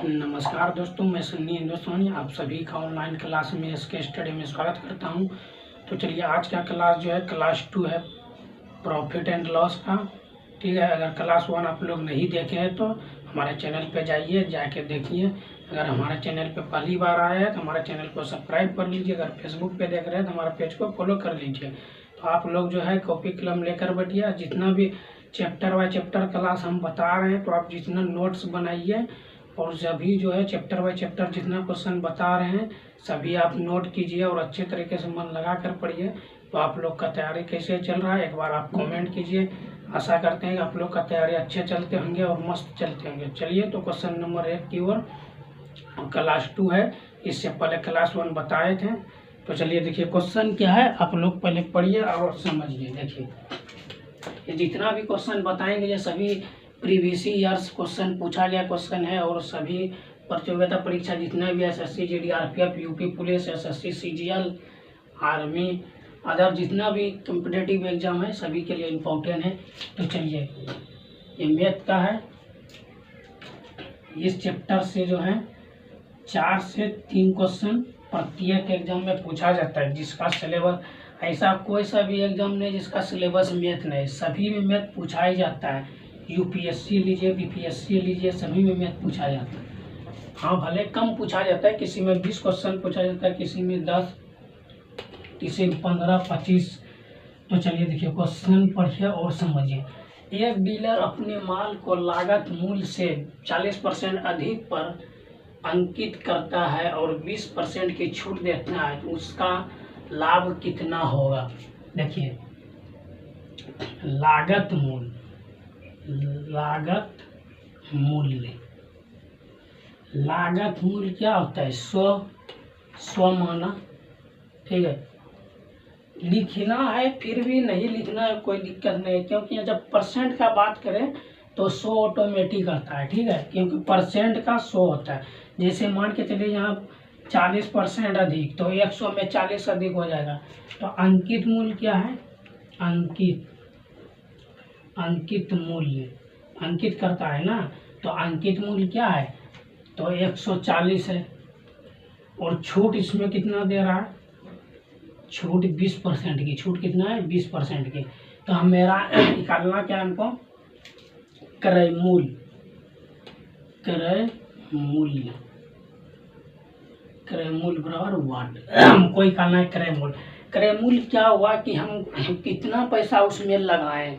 नमस्कार दोस्तों, मैं सन्नी हिंदुस्तानी आप सभी का ऑनलाइन क्लास में एसके स्टडी में स्वागत करता हूं। तो चलिए, आज का क्लास जो है क्लास 2 है, प्रॉफिट एंड लॉस का। ठीक है, अगर क्लास 1 आप लोग नहीं देखे हैं तो हमारे चैनल पे जाइए, जाके देखिए। अगर हमारे चैनल पे पहली बार आए हैं तो हमारे चैनल को सब्सक्राइब कर लीजिए। अगर फेसबुक पे देख रहे हैं तो हमारे पेज को फॉलो कर लीजिए। तो आप लोग जो है कॉपी कलम लेकर बैठिए। जितना भी चैप्टर बाय चैप्टर क्लास हम बता रहे हैं तो आप जितना नोट्स बनाइए और सभी जो है चैप्टर बाय चैप्टर जितना क्वेश्चन बता रहे हैं सभी आप नोट कीजिए और अच्छे तरीके से मन लगा कर पढ़िए। तो आप लोग का तैयारी कैसे चल रहा है एक बार आप कमेंट कीजिए। आशा करते हैं कि आप लोग का तैयारी अच्छे चलते होंगे और मस्त चलते होंगे। चलिए, तो क्वेश्चन नंबर 1 की ओर, क्लास 2 है, इससे पहले क्लास 1 बताए थे। तो चलिए देखिए क्वेश्चन क्या है, आप लोग पहले पढ़िए और समझिए। देखिए, ये जितना भी क्वेश्चन बताएंगे ये सभी प्रीवियस ईयर्स क्वेश्चन पूछा गया क्वेश्चन है। और सभी प्रतियोगिता परीक्षा जितना भी SSC, GD RPF, UP police, SSC, CGL, army, other जितना भी कॉम्पिटिटिव एग्जाम है सभी के लिए इम्पोर्टेंट है। तो चलिए, ये मैथ का है। इस चैप्टर से जो है 4 से 3 क्वेश्चन प्रत्येक एग्जाम में पूछा जाता है। जिसका सिलेबस, ऐसा कोई सा भी एग्जाम नहीं जिसका सिलेबस मैथ नहीं, सभी में मैथ पूछा ही जाता है। यूपीएससी लीजिए, बीपीएससी लीजिए, सभी में मैथ पूछा जाता है। हाँ, भले कम पूछा जाता है, किसी में 20 क्वेश्चन पूछा जाता है, किसी में 10, किसी में 15, 25। तो चलिए देखिए क्वेश्चन पढ़िए और समझिए। एक डीलर अपने माल को लागत मूल्य से 40% अधिक पर अंकित करता है और 20% की छूट देता है, तो उसका लाभ कितना होगा। देखिए, लागत मूल्य, लागत मूल्य, लागत मूल्य क्या होता है? स्व माना। ठीक है, लिखना है, फिर भी नहीं लिखना है कोई दिक्कत नहीं है, क्योंकि जब परसेंट का बात करें तो 100 ऑटोमेटिक आता है। ठीक है, क्योंकि परसेंट का 100 होता है। जैसे मान के चलिए यहाँ 40% अधिक, तो 100 में 40 अधिक हो जाएगा। तो अंकित मूल्य क्या है? अंकित मूल्य, अंकित करता है ना, तो अंकित मूल्य क्या है? तो 140 है। और छूट इसमें कितना दे रहा है? छूट 20% की। छूट कितना है? 20% की। तो हम मेरा निकालना क्या है हमको? क्रय मूल्य, क्रय मूल्य, क्रय मूल्य बराबर वाट। हमको निकालना है क्रय मूल्य। क्रय मूल्य क्या हुआ कि हम कितना पैसा उसमें लगाएं।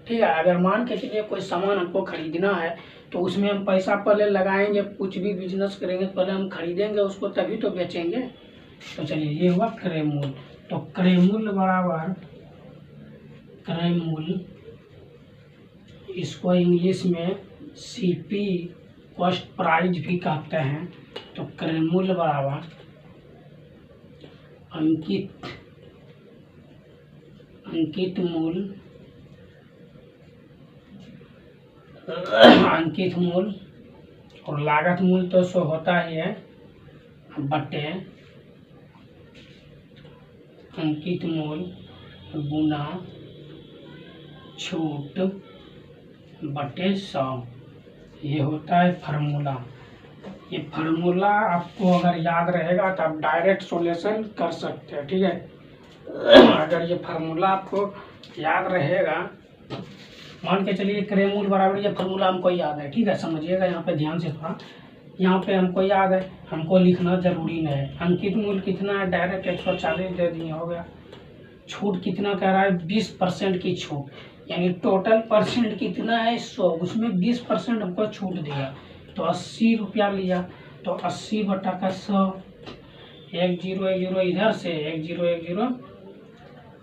ठीक है, अगर मान के चलिए कोई सामान हमको खरीदना है तो उसमें हम पैसा पहले लगाएंगे। कुछ भी बिजनेस करेंगे पहले हम खरीदेंगे उसको, तभी तो बेचेंगे। तो चलिए, ये हुआ क्रय मूल्य। तो क्रय मूल्य बराबर, क्रय मूल्य, इसको इंग्लिश में सीपी, कॉस्ट प्राइस भी कहते हैं। तो क्रय मूल्य बराबर अंकित मूल्य, अंकित मूल्य, और लागत मूल्य तो 100 होता ही है, बटे अंकित मूल्य गुना छूट बटे 100। ये होता है फार्मूला। ये फार्मूला आपको अगर याद रहेगा तो आप डायरेक्ट सॉल्यूशन कर सकते हैं। ठीक है, अगर ये फार्मूला आपको याद रहेगा, मान के चलिए क्रय मूल्य बराबर, ये फार्मूला हमको याद है। ठीक है, समझिएगा यहाँ पे ध्यान से थोड़ा। यहाँ पे हमको याद है, हमको लिखना जरूरी नहीं है। अंकित मूल्य कितना है? डायरेक्ट 140 दे दिए, हो गया। छूट कितना कह रहा है? 20% की छूट, यानी टोटल परसेंट कितना है? 100, उसमें 20% हमको छूट दिया, तो 80 रुपया लिया। तो 80 बटा का 100, 1 0 1 0 इधर से, 1 0 1 0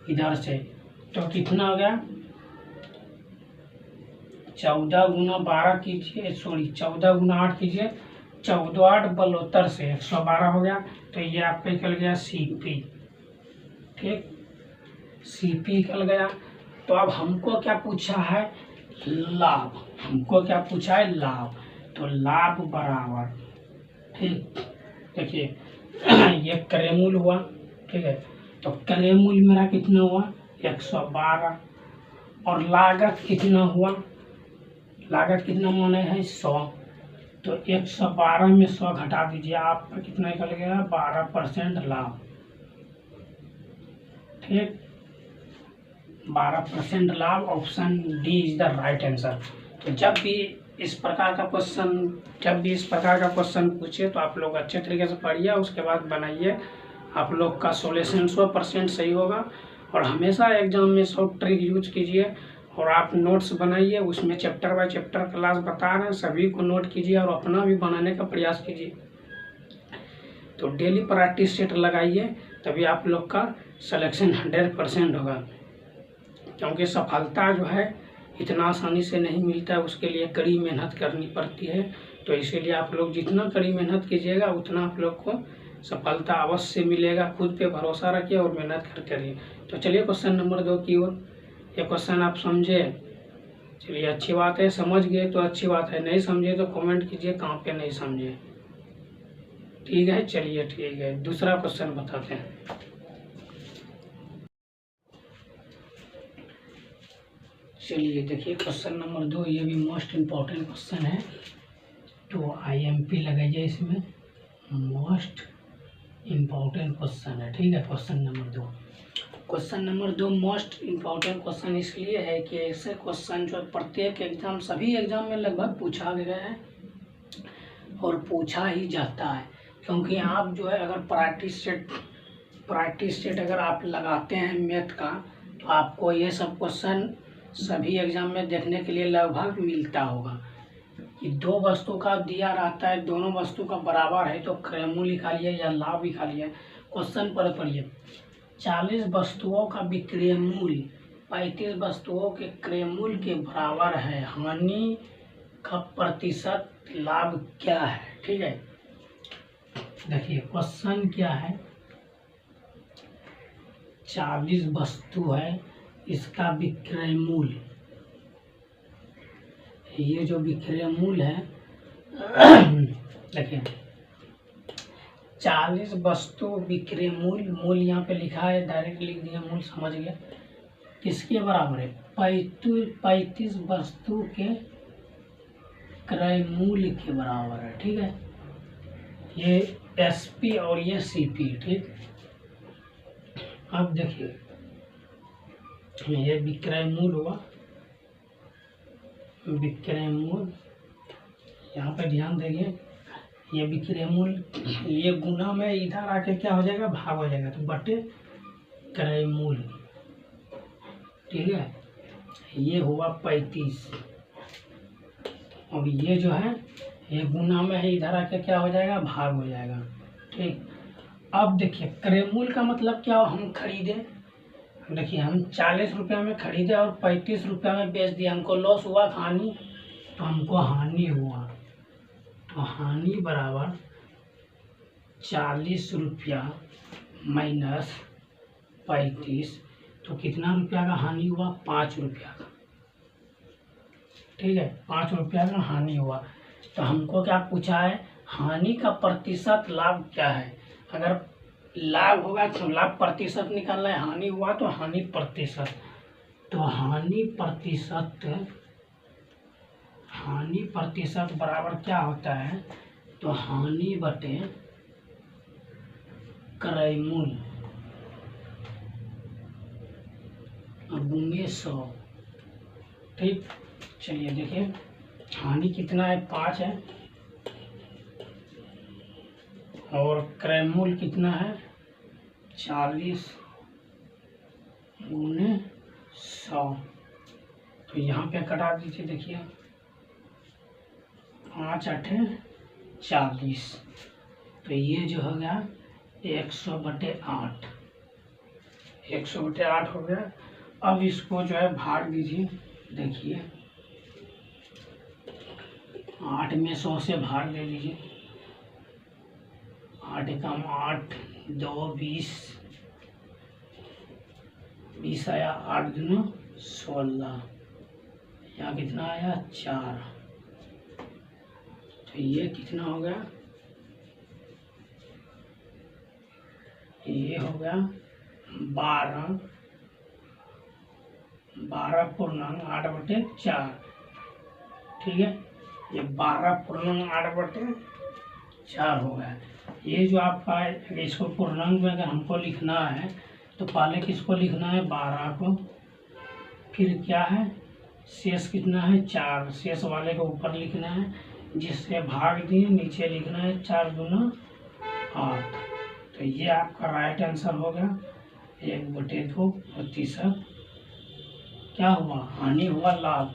इधर से, तो कितना हो गया? 14 गुना 12 कीजिए, सॉरी 14 गुना 8 कीजिए, 14 8 72 से 112 हो गया। तो ये आपका निकल गया सीपी। ठीक, सीपी निकल गया। तो अब हमको क्या पूछा है? लाभ। हमको क्या पूछा है? लाभ। तो लाभ बराबर, ठीक, देखिए ये क्रय मूल्य हुआ। ठीक है, तो क्रय मूल्य मेरा कितना हुआ? 112। और लागत कितना हुआ? लागत कितना माने है? 100। तो 112 में 100 घटा दीजिए, आपका कितना निकल गया? 12% लाभ। ठीक, 12% लाभ। Option D is the right answer. तो जब भी इस प्रकार का क्वेश्चन पूछे तो आप लोग अच्छे तरीके से पढ़िए, उसके बाद बनाइए। आप लोग का सॉल्यूशन 100% सही होगा। और हमेशा एग्जाम में शॉर्ट ट्रिक यूज कीजिए और आप नोट्स बनाइए, उसमें चैप्टर बाय चैप्टर क्लास बता रहे हैं, सभी को नोट कीजिए और अपना भी बनाने का प्रयास कीजिए। तो डेली प्रैक्टिस सेट लगाइए, तभी आप लोग का सिलेक्शन 100% होगा। क्योंकि सफलता जो है इतना आसानी से नहीं मिलता है, उसके लिए कड़ी मेहनत करनी पड़ती है। तो इसीलिए आप लोग जितना कड़ी मेहनत कीजिएगा उतना आप लोग को सफलता अवश्य मिलेगा। खुद पे भरोसा रखिए और मेहनत करते रहिए। तो चलिए क्वेश्चन नंबर 2 की ओर। ये क्वेश्चन आप समझे, चलिए अच्छी बात है, समझ गए तो अच्छी बात है, नहीं समझे तो कमेंट कीजिए कहाँ पे नहीं समझे। ठीक है, चलिए ठीक है, दूसरा क्वेश्चन बताते हैं। चलिए देखिए क्वेश्चन नंबर 2, ये भी मोस्ट इम्पॉर्टेंट क्वेश्चन है, तो IMP लगाइए इसमें। मोस्ट इम्पॉर्टेंट क्वेश्चन है, ठीक है। Question number 2 most important question इसलिए है कि ऐसे क्वेश्चन जो प्रत्येक एग्जाम, सभी एग्जाम में लगभग पूछा गया है और पूछा ही जाता है। क्योंकि आप जो है अगर प्रैक्टिस सेट अगर आप लगाते हैं मैथ का, तो आपको ये सब क्वेश्चन सभी एग्जाम में देखने के लिए लगभग मिलता होगा कि 2 वस्तु का दिया रहता है, दोनों वस्तु का बराबर है, तो क्रयमूल्य निकालिए या लाभ निकालिए। क्वेश्चन पर पढ़िए। 40 वस्तुओं का विक्रय मूल्य 35 वस्तुओं के क्रय मूल्य के बराबर है, हानि का प्रतिशत लाभ क्या है? ठीक है, देखिए क्वेश्चन क्या है। 40 वस्तु है, इसका विक्रय मूल्य, ये जो विक्रय मूल्य है देखिए 40 वस्तु विक्रय मूल्य यहाँ पे लिखा है, डायरेक्ट लिख दिया, मूल्य समझ गया। किसके बराबर है? 35 वस्तु के क्रय मूल्य के बराबर है, ठीक है। ये SP और ये CP, ठीक। अब देखिए ये विक्रय मूल्य हुआ, विक्रय मूल्य, यहाँ पे ध्यान देंगे, ये विक्रय मूल्य, ये गुना में इधर आके क्या हो जाएगा? भाग हो जाएगा, तो बटे क्रय मूल्य, ठीक है। ये हुआ 35 और ये जो है ये गुना में है, इधर आके क्या हो जाएगा? भाग हो जाएगा, ठीक। अब देखिए क्रय मूल्य का मतलब क्या? हम खरीदे, देखिए हम 40 रुपये में खरीदे और 35 रुपये में बेच दिया, हमको लॉस हुआ, हानि, तो हमको हानि हुआ। तो हानि बराबर 40 रुपया माइनस 35, तो कितना रुपया का हानि हुआ? 5 रुपया का, ठीक है। 5 रुपया का हानि हुआ। तो हमको क्या पूछा है? हानि का प्रतिशत लाभ क्या है? अगर लाभ होगा तो लाभ प्रतिशत निकालना है, हानि हुआ तो हानि प्रतिशत। तो हानि प्रतिशत बराबर क्या होता है? तो हानि बटे क्रय मूल्य गुणे 100, ठीक। चलिए देखिए हानि कितना है? 5 है और क्रय मूल्य कितना है? 40 गुणे 100। तो यहाँ पे कटा दीजिए, देखिए 5 8 40, तो ये जो हो गया 100/8, 100/8 हो गया। अब इसको जो है भाग दीजिए, देखिए 8 में 100 से भाग दे दीजिए, 8 एकम 8, 2 20, 20 आया, 8 दूनी 16, यहाँ कितना आया? 4। तो ये कितना हो गया? ये हो गया 12 पूर्णांक 8/4, ठीक है। ये 12/8/4 हो गया। ये जो आपका है इसको पूर्णांक में अगर हमको लिखना है तो पहले किसको लिखना है 12 को, फिर क्या है शेष कितना है 4, शेष वाले को ऊपर लिखना है, जिससे भाग दिए नीचे लिखना है 4 दूना 8। तो ये आपका राइट आंसर हो गया 1/2 क्या हुआ हानि हुआ लाभ,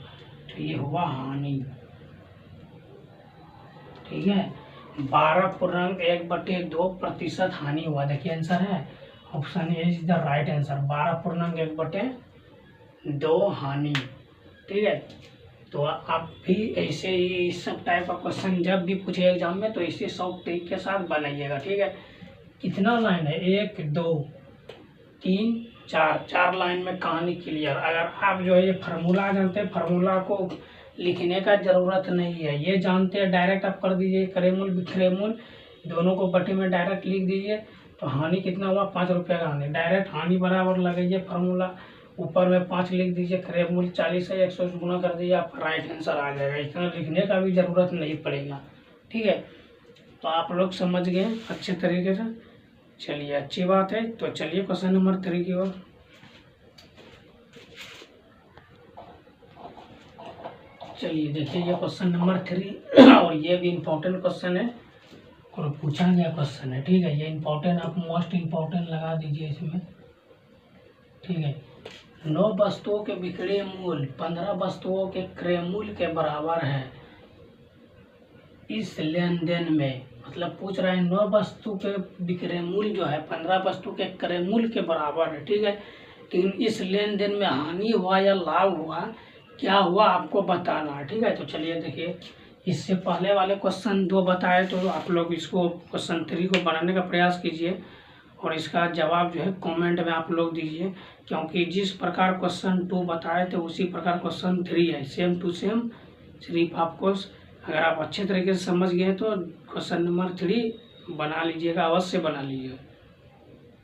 तो ये हुआ हानि। ठीक है 12.1/2% हानि हुआ। देखिए आंसर है option A is the right answer 12.1/2 हानि। ठीक है तो आप भी ऐसे ही इस सब टाइप का क्वेश्चन जब भी पूछे एग्जाम में तो इसी सब ट्रिक के साथ बनाइएगा। ठीक है कितना लाइन है 1 2 3 4 लाइन में कहानी क्लियर। अगर आप जो है ये फार्मूला जानते हैं, फार्मूला को लिखने का ज़रूरत नहीं है, ये जानते हैं डायरेक्ट आप कर दीजिए करेमूल विक्रयमूल दोनों को बटे में डायरेक्ट लिख दीजिए। तो हानि कितना हुआ 5 रुपये का हानि, डायरेक्ट हानि बराबर लगाइए फार्मूला, ऊपर में 5 लिख दीजिए, करेमूल 40 है 100 से गुना कर दीजिए, आपका राइट आंसर आ जाएगा। इतना लिखने का भी ज़रूरत नहीं पड़ेगा। ठीक है तो आप लोग समझ गए अच्छे तरीके से, चलिए अच्छी बात है। तो चलिए क्वेश्चन नंबर 3 की ओर। चलिए देखिए ये क्वेश्चन नंबर 3 और ये भी इम्पोर्टेंट क्वेश्चन है और पूछा गया क्वेश्चन है। ठीक है ये इम्पोर्टेंट आप मोस्ट इम्पोर्टेंट लगा दीजिए इसमें। ठीक है 9 वस्तुओं के विक्रय मूल्य 15 वस्तुओं के क्रय मूल्य के बराबर है। इस लेन देन में मतलब पूछ रहा है 9 वस्तु के विक्रय मूल्य जो है 15 वस्तु के क्रय मूल्य के बराबर है। ठीक है लेकिन इस लेन देन में हानि हुआ या लाभ हुआ क्या हुआ आपको बताना है। ठीक है तो चलिए देखिए इससे पहले वाले क्वेश्चन 2 बताए तो आप लोग इसको क्वेश्चन 3 को बनाने का प्रयास कीजिए और इसका जवाब जो है कमेंट में आप लोग दीजिए, क्योंकि जिस प्रकार क्वेश्चन 2 बताए थे उसी प्रकार क्वेश्चन 3 है, सेम टू सेम। सिर्फ आपको अगर आप अच्छे तरीके से समझ गए तो क्वेश्चन नंबर 3 बना लीजिएगा, अवश्य बना लीजिएगा।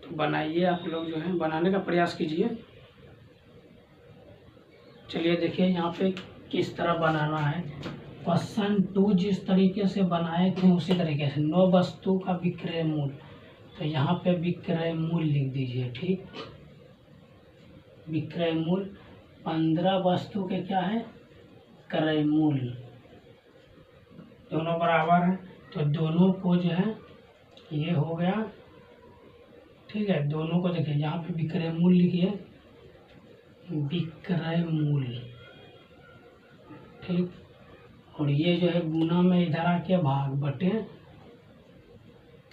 तो बनाइए आप लोग जो है बनाने का प्रयास कीजिए। चलिए देखिए यहाँ पे किस तरह बनाना है। क्वेश्चन 2 जिस तरीके से बनाए थे उसी तरीके से 9 वस्तु का विक्रय मूल्य, तो यहाँ पे विक्रय मूल्य लिख दीजिए। ठीक विक्रय मूल्य 15 वस्तु के क्या है क्रय मूल्य, दोनों बराबर है तो दोनों को जो है ये हो गया। ठीक है दोनों को देखिए यहाँ पे विक्रय मूल्य लिखिए विक्रय मूल्य। ठीक और ये जो है गुना में इधर आके भाग बटे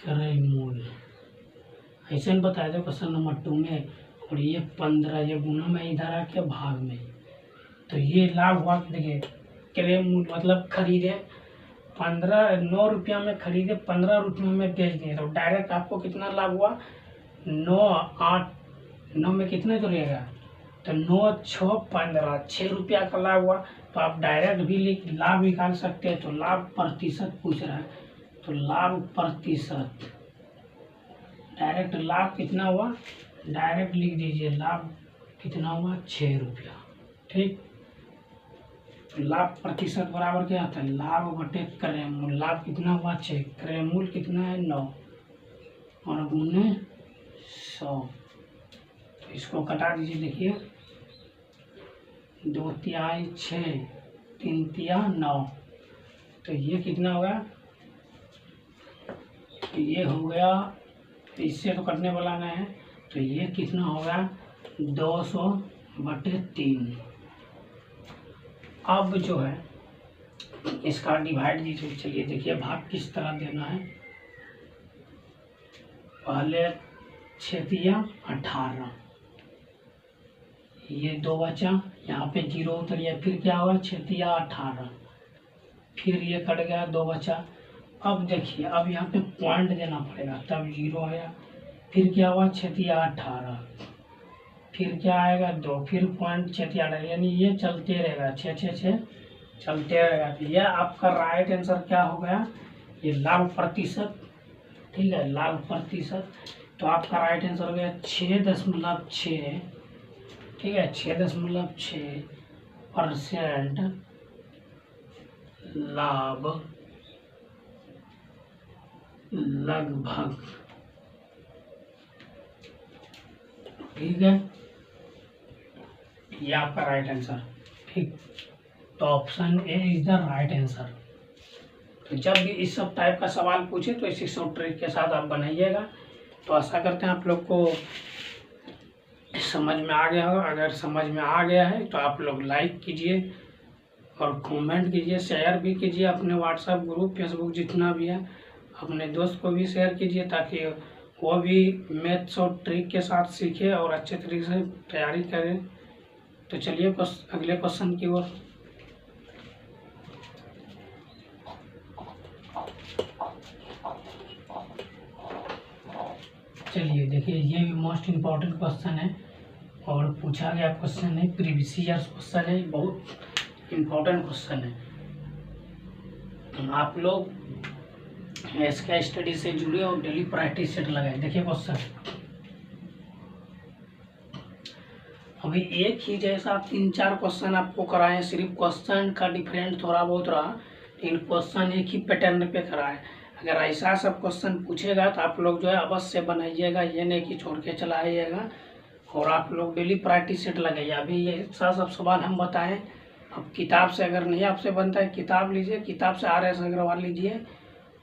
क्रय मूल्य, ऐसे में बताया था क्वेश्चन नंबर 2 में। और ये 15 ये गुना में इधर आके भाग में, तो ये लाभ हुआ कि देखिए क्रय मूल्य मतलब खरीदे 9 रुपया में खरीदे 15 रुपये में बेच दिए, तो डायरेक्ट आपको कितना लाभ हुआ 9 में कितना जुड़ेगा तो 9 6 15 6 रुपया का लाभ हुआ। तो आप डायरेक्ट भी लाभ निकाल सकते हैं। तो लाभ प्रतिशत पूछ रहा है तो लाभ प्रतिशत डायरेक्ट लाभ कितना हुआ डायरेक्ट लिख दीजिए लाभ कितना हुआ 6 रुपया। ठीक तो लाभ प्रतिशत बराबर क्या आता है लाभ बटे क्रय मूल्य, लाभ कितना हुआ 6, क्रय मूल्य कितना है 9 और गुने 100। तो इसको कटा दीजिए देखिए 2 तिहाई 6 3 तिया 9, तो ये कितना होगा ये हो गया, इससे तो कटने वाला नहीं है तो ये कितना होगा 200/3। अब जो है इसका डिवाइड दीजिए। चलिए देखिए भाग किस तरह देना है। पहले 6 तिया 18, ये 2 बचा, यहाँ पे 0 उतर गया, फिर क्या हुआ 6 तिया 18, फिर ये कट गया 2 बचा। अब देखिए अब यहाँ पे पॉइंट देना पड़ेगा तब 0 आया, फिर क्या हुआ 6 तिया 18, फिर क्या आएगा 2, फिर पॉइंट 6 तिया 18, यानी ये चलते रहेगा 6 6 6 चलते रहेगा। तो यह आपका राइट आंसर क्या हो गया ये लाभ प्रतिशत। ठीक है लाभ प्रतिशत, तो आपका राइट आंसर हो गया 6.6। ठीक है 6.6% लाभ लगभग, ठीक है, ये आपका राइट आंसर। ठीक, तो option A is the right answer. तो जब भी इस सब टाइप का सवाल पूछे तो इसी शॉर्ट ट्रिक के साथ आप बनाइएगा। तो आशा करते हैं आप लोग को समझ में आ गया होगा। अगर समझ में आ गया है तो आप लोग लाइक कीजिए और कमेंट कीजिए, शेयर भी कीजिए अपने व्हाट्सएप ग्रुप, फेसबुक जितना भी है, अपने दोस्त को भी शेयर कीजिए ताकि वो भी मैथ्स और ट्रिक के साथ सीखे और अच्छे तरीके से तैयारी करें। तो चलिए अगले क्वेश्चन की ओर। चलिए देखिए, ये भी मोस्ट इम्पोर्टेंट क्वेश्चन है और पूछा गया क्वेश्चन है, प्रीवियस ईयर्स क्वेश्चन है, बहुत इम्पोर्टेंट क्वेश्चन है। आप लोग इसका स्टडी से जुड़े और डेली प्रैक्टिस सेट लगाए। देखिए क्वेश्चन, अभी एक ही जैसा 3-4 क्वेश्चन आपको कराए, सिर्फ क्वेश्चन का डिफरेंट थोड़ा बहुत रहा, लेकिन क्वेश्चन एक ही पैटर्न पे कराए। अगर ऐसा सब क्वेश्चन पूछेगा तो आप लोग जो है अवश्य बनाइएगा, ये नहीं कि छोड़ के चला आइएगा। और आप लोग डेली प्रैक्टिस सेट लगाइए। अभी ये सब सवाल हम बताएं, अब किताब से अगर नहीं आपसे बनता है, किताब लीजिए, किताब से RS अग्रवाल लीजिए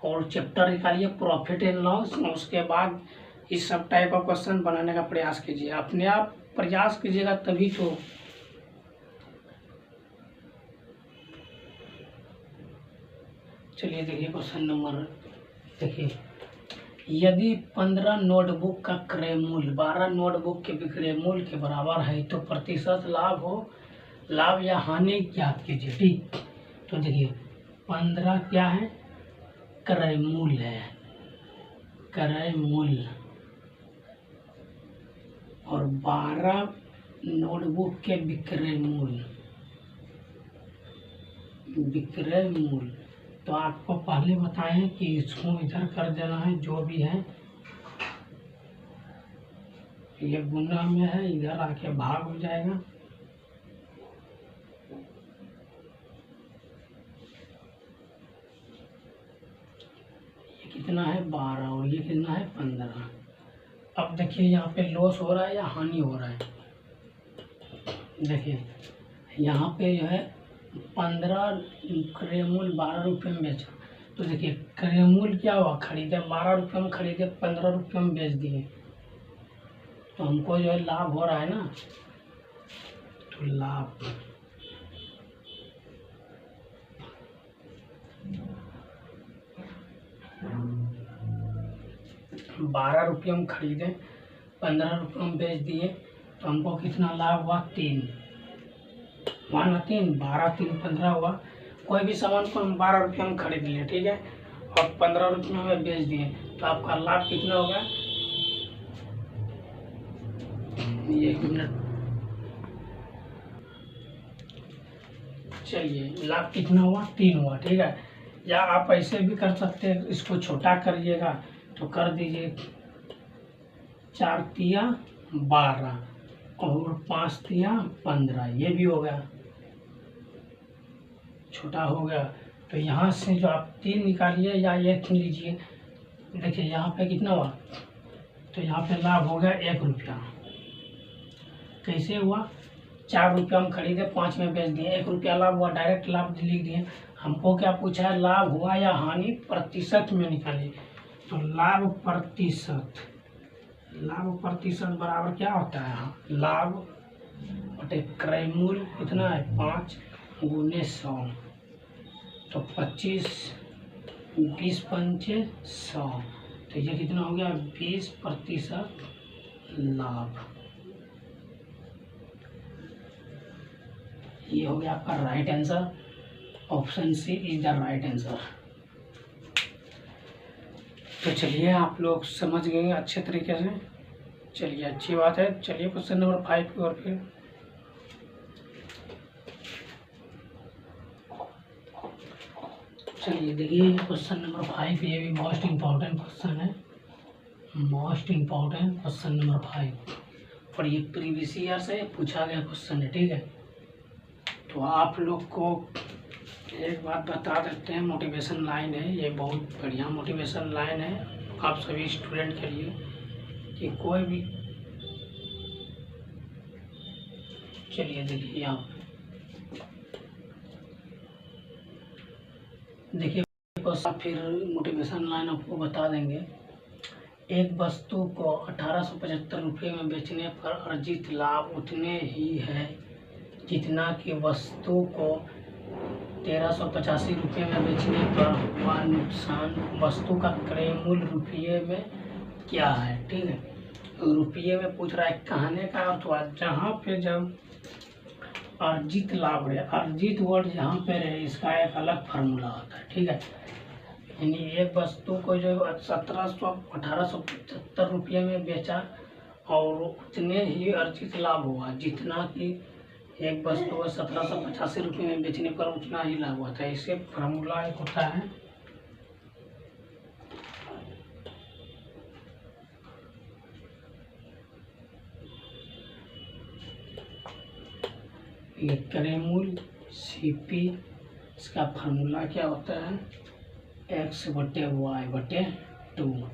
और चैप्टर निकालिए प्रॉफिट एंड लॉस। उसके बाद इस सब टाइप का क्वेश्चन बनाने का प्रयास कीजिए, अपने आप प्रयास कीजिएगा तभी तो। चलिए देखिए क्वेश्चन नंबर, देखिए, यदि 15 नोटबुक का क्रय मूल्य 12 नोटबुक के विक्रय मूल्य के बराबर है तो प्रतिशत लाभ या हानि ज्ञात कीजिए। ठीक, तो देखिए 15 क्या है, क्रय मूल्य है, क्रय मूल्य, और 12 नोटबुक के विक्रय मूल्य। तो आपको पहले बताएं कि इसको इधर कर देना है, जो भी है ये गुना में है, इधर आके भाग हो जाएगा। ये कितना है 12 और ये कितना है 15। अब देखिए यहाँ पे लॉस हो रहा है या हानि हो रहा है। देखिए यहाँ पे जो है 15 क्रय मूल्य 12 रुपये में बेचा। तो देखिए क्रय मूल्य क्या हुआ, खरीदे 12 रुपये में, खरीदे 15 रुपये में बेच दिए, तो हमको जो है लाभ हो रहा है ना। तो लाभ 12 रुपये में खरीदे, 15 रुपये में बेच दिए, तो हमको कितना लाभ हुआ, 3 हुआ ना, 3, 12 3 15 हुआ। कोई भी सामान को हम 12 रुपये में खरीद लिए, ठीक है, और 15 रुपये में बेच दिए, तो आपका लाभ कितना होगा, ये 1 मिनट, चलिए लाभ कितना हुआ, 3 हुआ, ठीक है। या आप ऐसे भी कर सकते हैं, इसको छोटा करिएगा तो कर दीजिए 4 तिया 12 और 5 तिया 15, ये भी हो गया, छोटा हो गया। तो यहाँ से जो आप 3 निकालिए या 1 लीजिए, देखिए यहाँ पे कितना हुआ, तो यहाँ पे लाभ हो गया 1 रुपया। कैसे हुआ, 4 रुपया हम खरीदे, 5 में बेच दिए, 1 रुपया लाभ हुआ, डायरेक्ट लाभ लिख दिए। हमको क्या पूछा है, लाभ हुआ या हानि प्रतिशत में निकालिए। तो लाभ प्रतिशत बराबर क्या होता है, लाभ बटे क्रय मूल्य कितना है 5 गुने 100, तो 25, 20 पंचे 100, तो ये कितना हो गया 20% लाभ। ये हो गया आपका right answer, option C is the right answer. तो चलिए आप लोग समझ गए अच्छे तरीके से, चलिए अच्छी बात है। चलिए क्वेश्चन नंबर 5 की ओर फिर। चलिए देखिए क्वेश्चन नंबर 5, ये भी मोस्ट इम्पोर्टेंट क्वेश्चन है, मोस्ट इम्पोर्टेंट क्वेश्चन नंबर 5, और ये प्रीवियस ईयर से पूछा गया क्वेश्चन है, ठीक है। तो आप लोग को एक बात बता देते हैं, मोटिवेशन लाइन है ये, बहुत बढ़िया मोटिवेशन लाइन है आप सभी स्टूडेंट के लिए कि कोई भी, चलिए देखिए यहाँ देखिए फिर मोटिवेशन लाइन आपको बता देंगे। एक वस्तु को 1875 रुपये में बेचने पर अर्जित लाभ उतने ही है जितना कि वस्तु को 1385 रुपये में बेचने पर हुआ नुकसान। वस्तु का क्रय मूल्य रुपये में क्या है, ठीक है, रुपये में पूछ रहा है। कहने का अर्थ हुआ जहाँ पे जब अर्जित लाभ है, अर्जित वर्ड जहाँ पे रहे इसका एक अलग फार्मूला होता है, ठीक है। यानी एक वस्तु को जो 1875 रुपये में बेचा और उतने ही अर्जित लाभ हुआ जितना कि एक वस्तु को 1785 रुपये में बेचने पर उतना ही लाभ हुआ था। इसे फार्मूला एक होता है ये क्रय मूल्य CP, इसका फार्मूला क्या होता है x/y/2।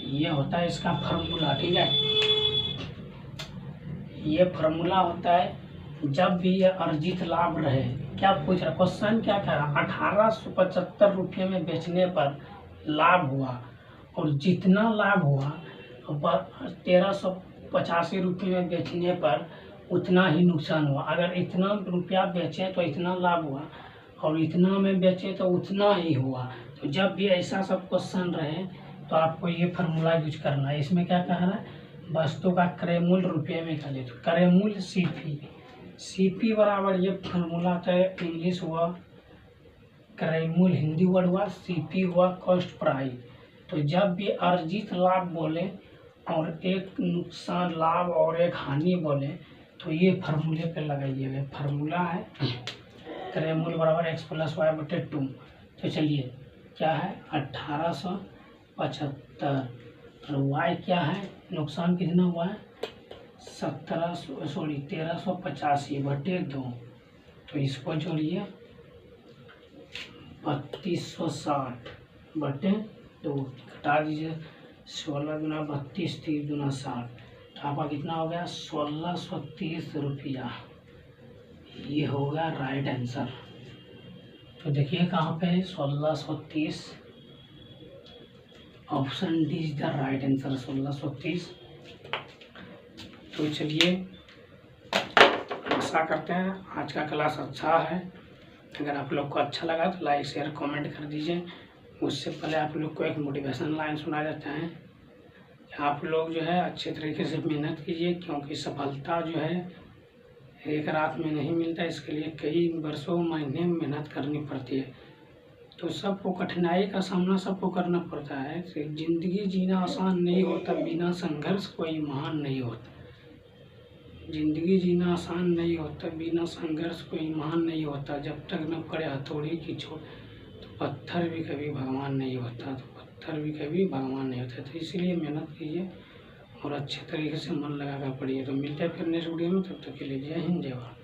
ये होता है इसका फार्मूला, ठीक है। ये फार्मूला होता है जब भी ये अर्जित लाभ रहे। क्या पूछ रहा क्वेश्चन, क्या कह रहा, 1875 रुपये में बेचने पर लाभ हुआ और जितना लाभ हुआ 1385 रुपये में बेचने पर उतना ही नुकसान हुआ। अगर इतना रुपया बेचे तो इतना लाभ हुआ और इतना में बेचे तो उतना ही हुआ। तो जब भी ऐसा सब क्वेश्चन रहे तो आपको ये फार्मूला यूज करना है। इसमें क्या कह रहा है, वस्तु का क्रय मूल्य रुपये में कर ले तो क्रय मूल्य CP बराबर ये फार्मूला आता है। इंग्लिश हुआ क्रय मूल्य, हिंदी वर्ड हुआ CP हुआ कॉस्ट प्राइस। तो जब भी अर्जित लाभ बोले और एक नुकसान लाभ और एक हानि बोले तो ये फार्मूले पे लगाइएगा। फार्मूला है क्रय मूल्य बराबर x+y/2। तो चलिए क्या है 1875 और y क्या है, नुकसान कितना हुआ है 1385/2। तो इसको जोड़िए 3260/2 घटा दीजिए 16 गुना 32 30 गुना 60 तो आपका कितना हो गया 1630 रुपया। ये होगा राइट आंसर। तो देखिए कहाँ पे है 1630, option D is the right answer 1630। तो चलिए आशा करते हैं आज का क्लास अच्छा है। अगर आप लोग को अच्छा लगा तो लाइक शेयर कमेंट कर दीजिए। उससे पहले आप लोग को एक मोटिवेशन लाइन सुना जाता है। आप लोग जो है अच्छे तरीके से मेहनत कीजिए, क्योंकि सफलता जो है एक रात में नहीं मिलता, इसके लिए कई वर्षों महीने मेहनत करनी पड़ती है। तो सबको कठिनाई का सामना सबको करना पड़ता है। जिंदगी जीना आसान नहीं होता, बिना संघर्ष कोई महान नहीं होता। जिंदगी जीना आसान नहीं होता, बिना संघर्ष कोई महान नहीं होता। जब तक न पड़े हथौड़ी की चोट तो पत्थर भी कभी भगवान नहीं होता, नहीं होता। तो इसीलिए मेहनत कीजिए और अच्छे तरीके से मन लगा कर पढ़िए। तो मिलते हैं फिर नेक्स्ट वीडियो में, तब तक के लिए जय हिंद जय भारत।